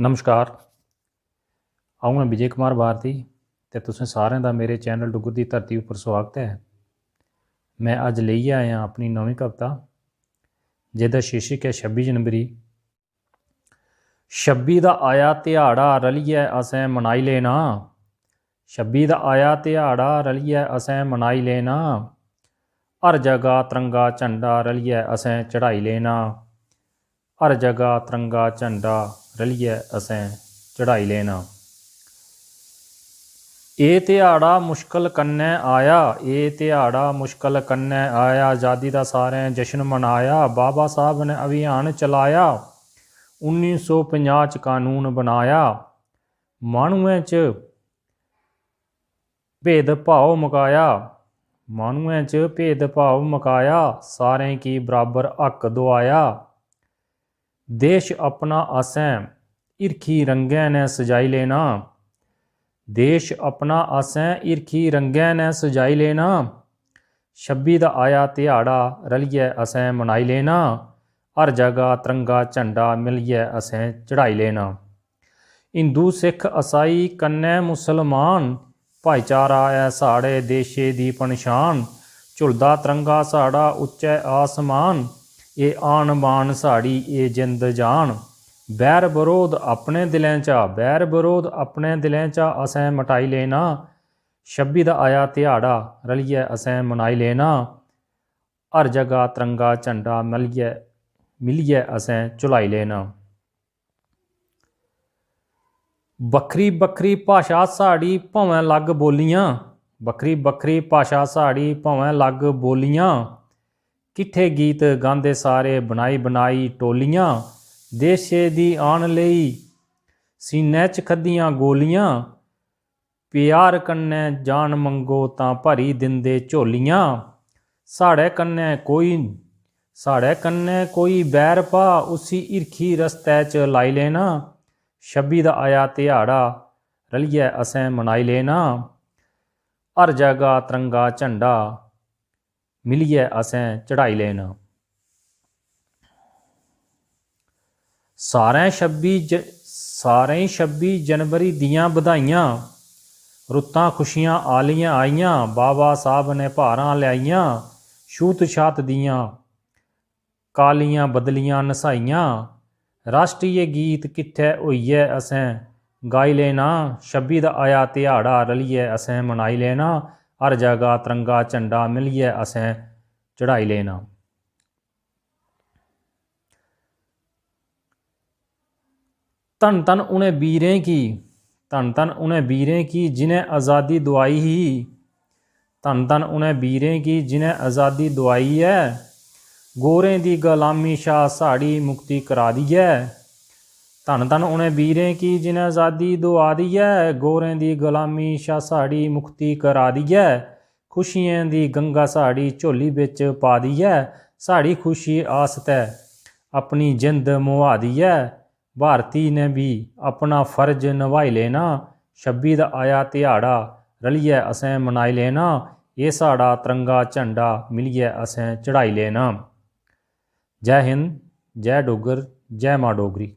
नमस्कार। आऊँ मैं विजय कुमार भारती ते तुसें सारें दा मेरे चैनल डुग्गर दी धरती उप्पर स्वागत है। मैं अज लेइयै आया अपनी नवीं कविता जिहदा शीर्षक है 26 जनवरी। 26 दा आया ध्याड़ा रलियै असें मनाई लेना। 26 दा आया ध्याड़ा रलियै असें मनाई लेना। हर जगह तिरंगा झंडा रलियै असें चढ़ाई लेना। हर जगह तिरंगा झंडा रलियै असें चढ़ाई लेना। ये ध्याड़ा मुश्किल कन्नै आया, ये ध्याड़ा मुश्किल कन्नै आया। आज़ादी दा सारें जश्न मनाया। बाबा साहब ने अभियान चलाया। 1950 च कानून बनाया। माहनुएं च भेदभाव मुकाया। माहनुएं च भेदभाव मुकाया। सारें गी बराबर हक दुआया। देश अपना असें हिरखी रंगें ने सजाई लेना। देश अपना असें हिरखी रंगें ने सजाई लेना। 26 दा आया ध्याड़ा रलियै असें मनाई लेना। हर जगह तिरंगा झंडा मिलियै असें चढ़ाई लेना। हिंदू सिख ईसाई कन्नै मुसलमान भाईचारा है साढ़े देशे दी पन्छान। झुलदा तिरंगा साढ़ा उच्चे आसमान। ये आन बान साड़ी ये जिंद जान। बैर बरोध अपने दिलें चा, बैर बरोध अपने दिलें चा असें मटाई लेना। 26 दा आया ध्याड़ा रलियै असें मनाई लेना। हर जगह तिरंगा झंडा मिलियै असें झुलाई लेना। बक्खरी बक्खरी भाशा साड़ी भावें लग बोलियां। बक्खरी बक्खरी भाशा साड़ी भावें लग बोलियां। किट्ठे गीत गांदे सारे बनाई बनाई टोलियां। देशे दी आन लेई सीने च खद्दियां गोलियां। प्यार कन्नै जान मंगो तां भरी दिंदे झोलियां। साढ़े कन्नै कोई बैर पा उसी हिरखी रस्ते च लाई लेना। 26 दा आया ध्याड़ा रलियै असें मनाई लेना। हर जगह तिरंगा झंडा मिलियै असें चढ़ाई लेना। सारें 26 जनवरी दियां बधाइयां। रुत्तां खुशियां आलियां आइयां। बाबा साहब ने भारां लियाइयां। छूत छात दियां कालियां बदलियां नसाइयां। राष्ट्रीय गीत किट्ठे होइयै असें गाई लेना। 26 दा आया ध्याड़ा रलियै असें मनाई लेना। हर जगह तिरंगा झंडा मिलियै असें चढ़ाई लेना। धन धन उनें वीरें की, धन धन उनें वीरें की जिन्हें आज़ादी दुआई ही। धन धन उनें वीरें की जिन्हें आज़ादी दुआई है। गोरें दी गुलामी शा साड़ी मुक्ति करा दी है। धन धन उनें वीरें की जिन्हें आज़ादी दुआ दी है। गोरें दी गुलामी शा साड़ी मुक्ति करा दी है। खुशियें दी गंगा साड़ी झोली बिच पा दी है। साड़ी खुशी आस्तै अपनी जिंद मुहा दी है। भारती ने भी अपना फर्ज निभाई लेना। 26 दा आया ध्याड़ा रलियै असें मनाई लेना। ये साड़ा तिरंगा झंडा मिलियै असें चढ़ाई लेना। जय हिंद, जय डुग्गर, जय मां डोगरी।